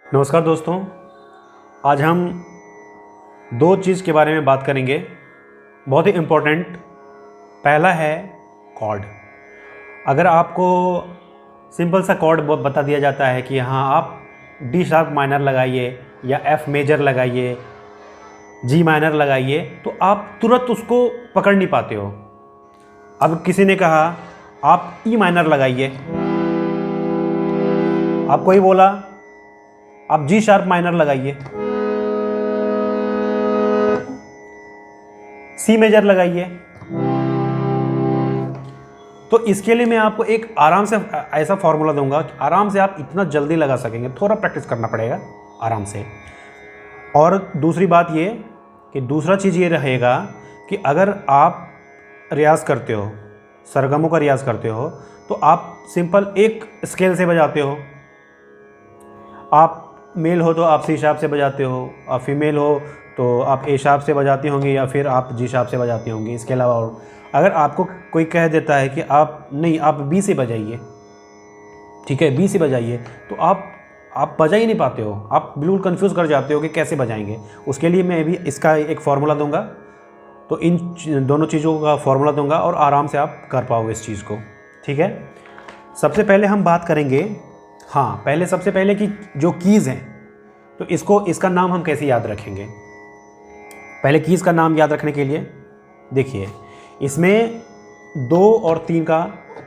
नमस्कार दोस्तों, आज हम दो चीज़ के बारे में बात करेंगे, बहुत ही इम्पोर्टेंट। पहला है कॉर्ड। अगर आपको सिंपल सा कॉर्ड बता दिया जाता है कि हाँ आप डी शार्प माइनर लगाइए या एफ मेजर लगाइए, जी माइनर लगाइए, तो आप तुरंत उसको पकड़ नहीं पाते हो। अब किसी ने कहा आप ई माइनर लगाइए, आप कोई बोला आप जी शार्प माइनर लगाइए, सी मेजर लगाइए। तो इसके लिए मैं आपको एक आराम से ऐसा फॉर्मूला दूंगा कि आराम से आप इतना जल्दी लगा सकेंगे। थोड़ा प्रैक्टिस करना पड़ेगा आराम से। और दूसरी बात ये कि दूसरा चीज़ ये रहेगा कि अगर आप रियाज करते हो, सरगमों का रियाज करते हो, तो आप सिंपल एक स्केल से बजाते हो। आप मेल हो तो आप सी शार्प से बजाते हो, आप फीमेल हो तो आप ए शार्प से बजाती होंगी या फिर आप जी शार्प से बजाती होंगी। इसके अलावा और अगर आपको कोई कह देता है कि आप नहीं, आप बी से बजाइए, ठीक है, बी से बजाइए, तो आप बजा ही नहीं पाते हो, आप बिल्कुल कंफ्यूज कर जाते हो कि कैसे बजाएंगे। उसके लिए मैं भी इसका एक फार्मूला दूंगा, तो इन दोनों चीज़ों का फार्मूला दूंगा और आराम से आप कर पाओगे इस चीज़ को, ठीक है। सबसे पहले हम बात करेंगे, हाँ पहले सबसे पहले कि जो कीज़ हैं, तो इसका नाम हम कैसे याद रखेंगे। पहले कीज़ का नाम याद रखने के लिए देखिए, इसमें 2 और 3 का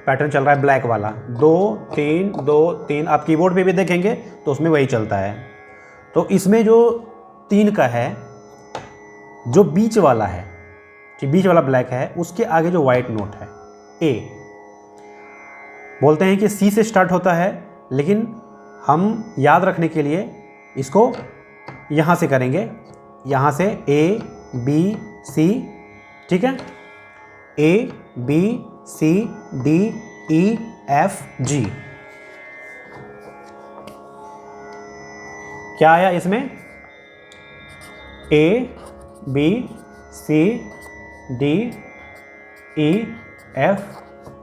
पैटर्न चल रहा है, ब्लैक वाला 2 3 2 3। आप कीबोर्ड पे भी देखेंगे तो उसमें वही चलता है। तो इसमें जो 3 का है, जो बीच वाला है, कि बीच वाला ब्लैक है, उसके आगे जो वाइट नोट है ए, बोलते हैं कि सी से स्टार्ट होता है, लेकिन हम याद रखने के लिए इसको यहाँ से करेंगे, यहाँ से ए बी सी, ठीक है, A B C D E F G. क्या आया इसमें? A B C D E F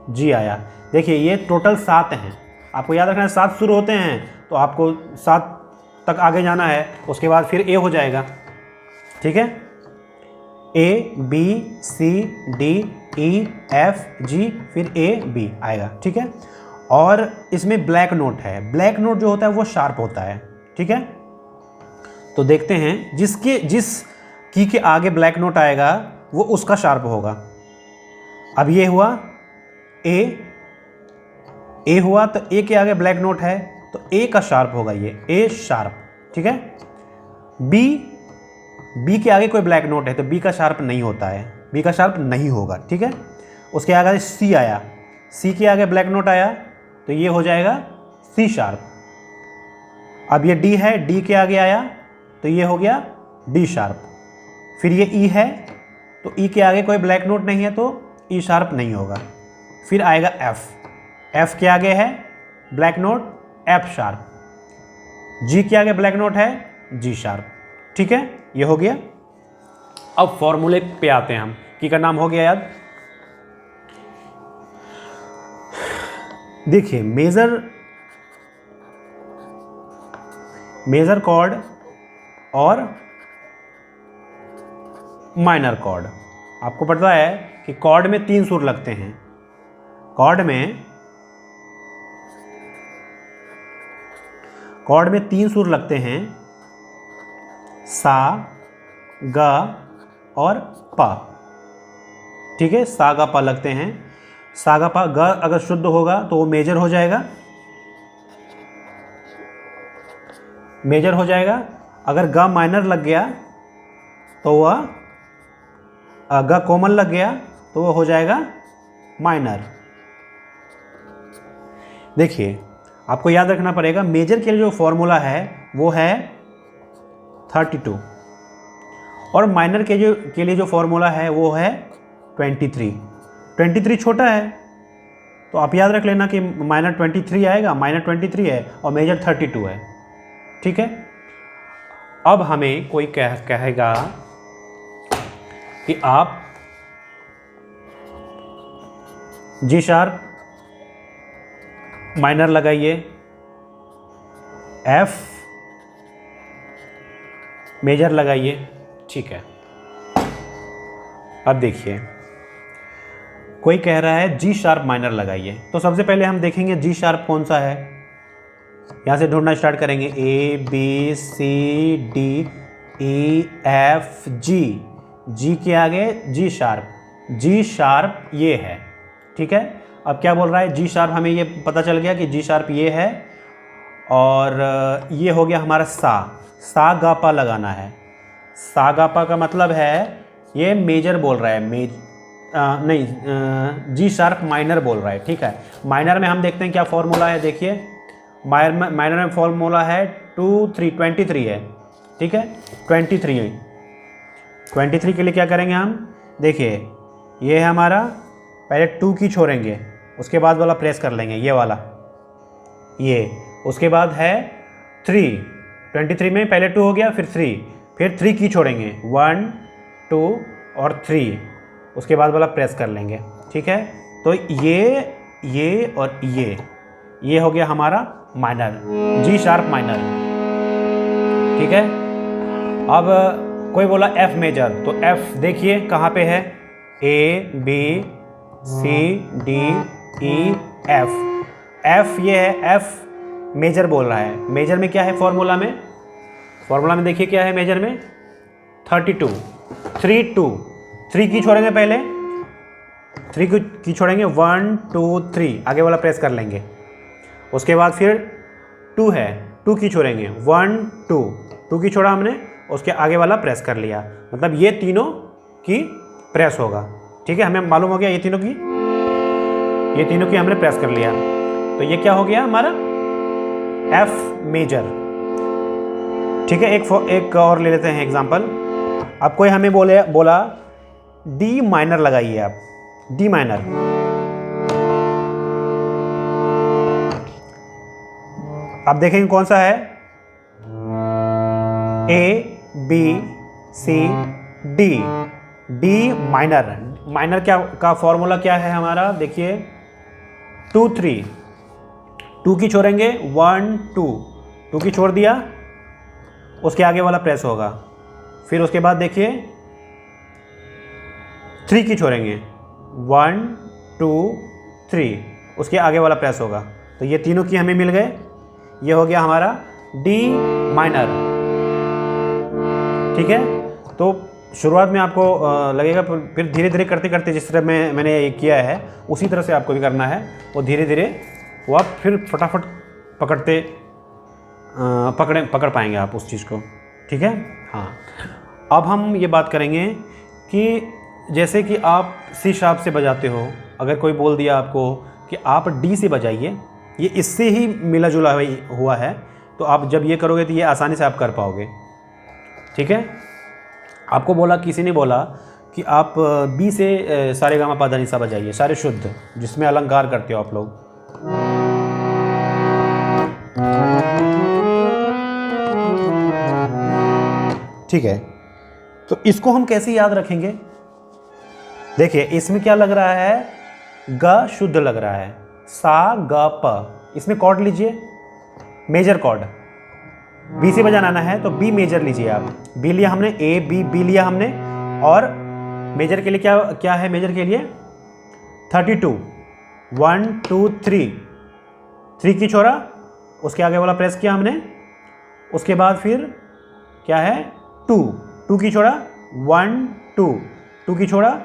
G आया। देखिए ये टोटल 7 हैं, आपको याद रखना है 7 शुरू होते हैं, तो आपको 7 तक आगे जाना है, उसके बाद फिर ए हो जाएगा, ठीक है। A B C D E F G, फिर ए बी आएगा, ठीक है। और इसमें ब्लैक नोट है, ब्लैक नोट जो होता है वो शार्प होता है, ठीक है। तो देखते हैं जिस की के आगे ब्लैक नोट आएगा वो उसका शार्प होगा। अब ये हुआ ए हुआ, तो ए के आगे ब्लैक नोट है तो ए का शार्प होगा, ये ए शार्प, ठीक है। बी के आगे कोई ब्लैक नोट है तो बी का शार्प नहीं होता है, बी का शार्प नहीं होगा, ठीक है। उसके आगे सी आया, सी के आगे ब्लैक नोट आया तो ये हो जाएगा सी शार्प। अब ये डी है, डी के आगे आया तो ये हो गया डी शार्प। फिर ये ई है, तो ई के आगे कोई ब्लैक नोट नहीं है तो ई शार्प नहीं होगा। फिर आएगा एफ, एफ के आगे है ब्लैक नोट, एफ शार्प। जी के आगे ब्लैक नोट है, जी शार्प, ठीक है, ये हो गया। अब फॉर्मूले पे आते हैं हम, की का नाम हो गया याद। देखिए मेजर कॉर्ड और माइनर कॉर्ड। आपको पता है कि कॉर्ड में 3 सुर लगते हैं, कॉर्ड में 3 सुर लगते हैं, सा गा और पा, ठीक है। सा गा पा लगते हैं, सा गा पा। गा अगर शुद्ध होगा तो वो मेजर हो जाएगा, मेजर हो जाएगा। अगर गा माइनर लग गया तो वह, गा कोमल लग गया तो वो हो जाएगा माइनर। देखिए आपको याद रखना पड़ेगा, मेजर के लिए जो फॉर्मूला है वो है 32, और माइनर के लिए जो फॉर्मूला है वो है 23। 23 छोटा है तो आप याद रख लेना कि माइनर 23 आएगा, माइनर 23 है और मेजर 32 है, ठीक है। अब हमें कोई कहेगा कि आप जी शार्प माइनर लगाइए, एफ मेजर लगाइए। ठीक है, अब देखिए कोई कह रहा है जी शार्प माइनर लगाइए, तो सबसे पहले हम देखेंगे जी शार्प कौन सा है। यहाँ से ढूंढना स्टार्ट करेंगे, A B C D E F G, G के आगे जी शार्प ये है। ठीक है, अब क्या बोल रहा है, जी शार्प हमें ये पता चल गया कि जी शार्प ये है, और ये हो गया हमारा सा गा पा लगाना है। सा गा पा का मतलब है ये मेजर बोल रहा है, जी शार्प माइनर बोल रहा है। ठीक है, माइनर में हम देखते हैं क्या फॉर्मूला है। देखिए माइनर में फॉर्मूला है 23 है। ठीक है, 23 के लिए क्या करेंगे हम, देखिए ये है हमारा, पहले 2 की छोड़ेंगे, उसके बाद वाला प्रेस कर लेंगे, ये वाला, ये, उसके बाद है 3, 23 में पहले 2 हो गया, फिर 3 की छोड़ेंगे, 1 2 और 3, उसके बाद वाला प्रेस कर लेंगे। ठीक है, तो ये और ये हो गया हमारा माइनर, जी शार्प माइनर। ठीक है, अब कोई बोला एफ मेजर, तो एफ देखिए कहाँ पे है, A B C D E F ये है, एफ मेजर बोल रहा है। मेजर में क्या है फॉर्मूला में देखिए क्या है मेजर में, 32, 3 की छोड़ेंगे, पहले 3 की छोड़ेंगे, 1 2 3, आगे वाला प्रेस कर लेंगे, उसके बाद फिर 2 है, 2 की छोड़ेंगे, 1 2 की छोड़ा हमने, उसके आगे वाला प्रेस कर लिया, मतलब ये तीनों की प्रेस होगा। ठीक है, हमें मालूम हो गया ये तीनों की हमने प्रेस कर लिया, तो ये क्या हो गया हमारा एफ मेजर। ठीक है, एक और ले लेते हैं एग्जांपल। अब कोई हमें बोला डी माइनर लगाइए, आप डी माइनर, अब देखेंगे कौन सा है, A B C D minor का फॉर्मूला क्या है हमारा, देखिए 2 3, 2 की छोड़ेंगे, 1 2 की छोड़ दिया, उसके आगे वाला प्रेस होगा, फिर उसके बाद देखिए 3 की छोड़ेंगे, 1 2 3, उसके आगे वाला प्रेस होगा, तो ये तीनों की हमें मिल गए, ये हो गया हमारा डी माइनर। ठीक है, तो शुरुआत में आपको लगेगा, फिर धीरे धीरे करते करते जिस तरह मैंने ये किया है उसी तरह से आपको भी करना है, वो धीरे धीरे वो आप फिर फटाफट पकड़ पाएंगे आप उस चीज़ को। ठीक है, हाँ, अब हम ये बात करेंगे कि जैसे कि आप सी शार्प से बजाते हो, अगर कोई बोल दिया आपको कि आप डी से बजाइए, ये इससे ही मिला जुला हुआ है, तो आप जब ये करोगे तो ये आसानी से आप कर पाओगे। ठीक है, आपको किसी ने बोला कि आप बी से सारे गामा पा धा नि सा बजाइए, सारे शुद्ध, जिसमें अलंकार करते हो आप लोग। ठीक है, तो इसको हम कैसे याद रखेंगे, देखिए इसमें क्या लग रहा है, ग शुद्ध लग रहा है, सा ग प, इसमें कॉर्ड लीजिए, मेजर कॉर्ड, बी से बजाना है तो बी मेजर लीजिए आप, बी लिया हमने, ए बी लिया हमने, और मेजर के लिए क्या है, मेजर के लिए 32, 1 2 3 की छोड़ा, उसके आगे वाला प्रेस किया हमने, उसके बाद फिर क्या है 2 की छोड़ा, 1 2 की छोड़ा,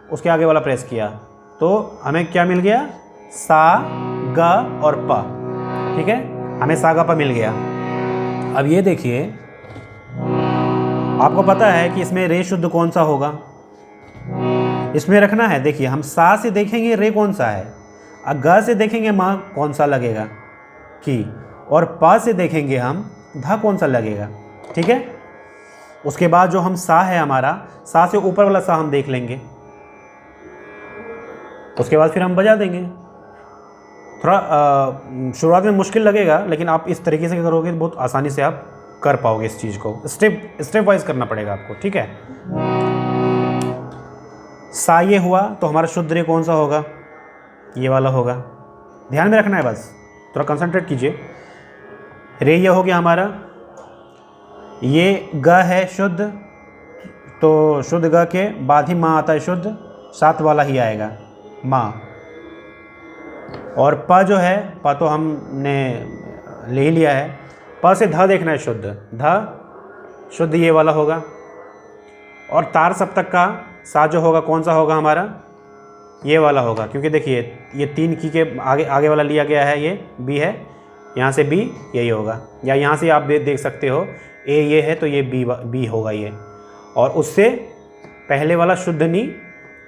उसके आगे वाला प्रेस किया, तो हमें क्या मिल गया, सा ग और प। ठीक है, हमें सा ग प मिल गया। अब ये देखिए, आपको पता है कि इसमें रे शुद्ध कौन सा होगा, इसमें रखना है। देखिए हम सा से देखेंगे रे कौन सा है, ग से देखेंगे माँ कौन सा लगेगा की, और प से देखेंगे हम धा कौन सा लगेगा। ठीक है, उसके बाद जो हम सा है हमारा, सा से ऊपर वाला सा हम देख लेंगे, उसके बाद फिर हम बजा देंगे। थोड़ा शुरुआत में मुश्किल लगेगा, लेकिन आप इस तरीके से करोगे तो बहुत आसानी से आप कर पाओगे इस चीज़ को। स्टेप वाइज करना पड़ेगा आपको। ठीक है, सा ये हुआ तो हमारा शुद्ध रे कौन सा होगा, ये वाला होगा, ध्यान में रखना है, बस थोड़ा कंसंट्रेट कीजिए। रे ये हो गया हमारा, ये ग है शुद्ध, तो शुद्ध ग के बाद ही माँ आता है शुद्ध, साथ वाला ही आएगा माँ। और प जो है, प तो हमने ले ही लिया है, प से ध देखना है शुद्ध, ध शुद्ध ये वाला होगा। और तार सप्तक का सा जो होगा कौन सा होगा हमारा, ये वाला होगा, क्योंकि देखिए ये 3 की के आगे वाला लिया गया है, ये बी है, यहाँ से बी यही होगा। या यहाँ से आप देख सकते हो ए ये है तो ये बी होगा ये, और उससे पहले वाला शुद्ध नी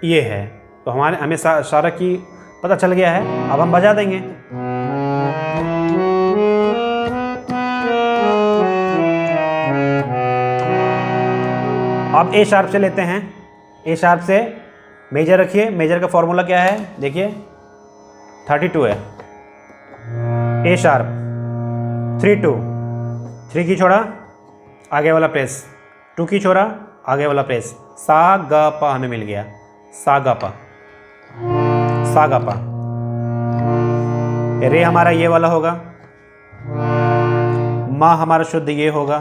ये है। तो हमें सारा की पता चल गया है। अब हम बजा देंगे। अब ए शार्प से लेते हैं। ए शार्प से मेजर रखिए। मेजर का फॉर्मूला क्या है, देखिए 32 है। ए शार्प 3 2, 3 की छोड़ा आगे वाला प्रेस, 2 की छोड़ा आगे वाला प्रेस, सा ग प हमें मिल गया, सा ग प, सा ग प। रे हमारा ये वाला होगा, मा हमारा शुद्ध ये होगा,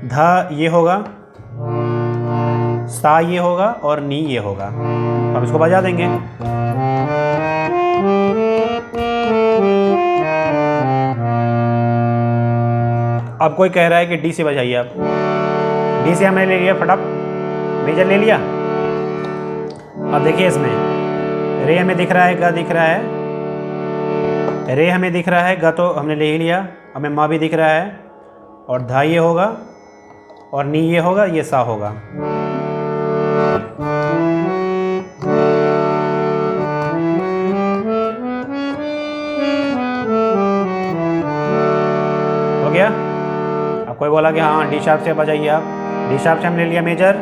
ध ये होगा, सा ये होगा और नी ये होगा। हम इसको बजा देंगे। अब कोई कह रहा है कि डी से बजाइए आप। डी से हमने ले लिया, फटाफट मेजर ले लिया। अब देखिए इसमें रे हमें दिख रहा है, ग दिख रहा है, रे हमें दिख रहा है, ग तो हमने ले ही लिया, हमें मा भी दिख रहा है, और धा ये होगा और नी ये होगा, ये सा होगा। हो गया। अब कोई बोला कि हाँ डी शार्प से बजाइए आप। डी शार्प से हमने लिया मेजर,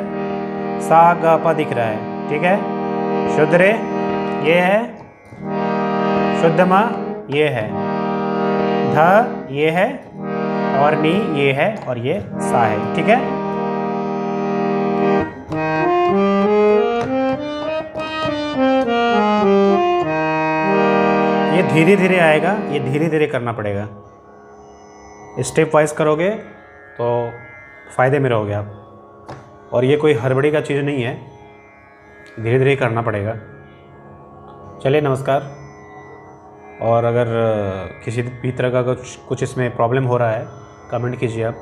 सा ग प दिख रहा है, ठीक है। शुद्ध रे ये है, शुद्ध मा ये है, ध ये है और नी ये है और ये सा है, ठीक है। ये धीरे धीरे आएगा, ये धीरे धीरे करना पड़ेगा। स्टेप वाइज करोगे तो फ़ायदे में रहोगे आप। और ये कोई हड़बड़ी का चीज़ नहीं है, धीरे धीरे करना पड़ेगा। चलिए नमस्कार। और अगर किसी भी तरह का कुछ इसमें प्रॉब्लम हो रहा है कमेंट कीजिए आप।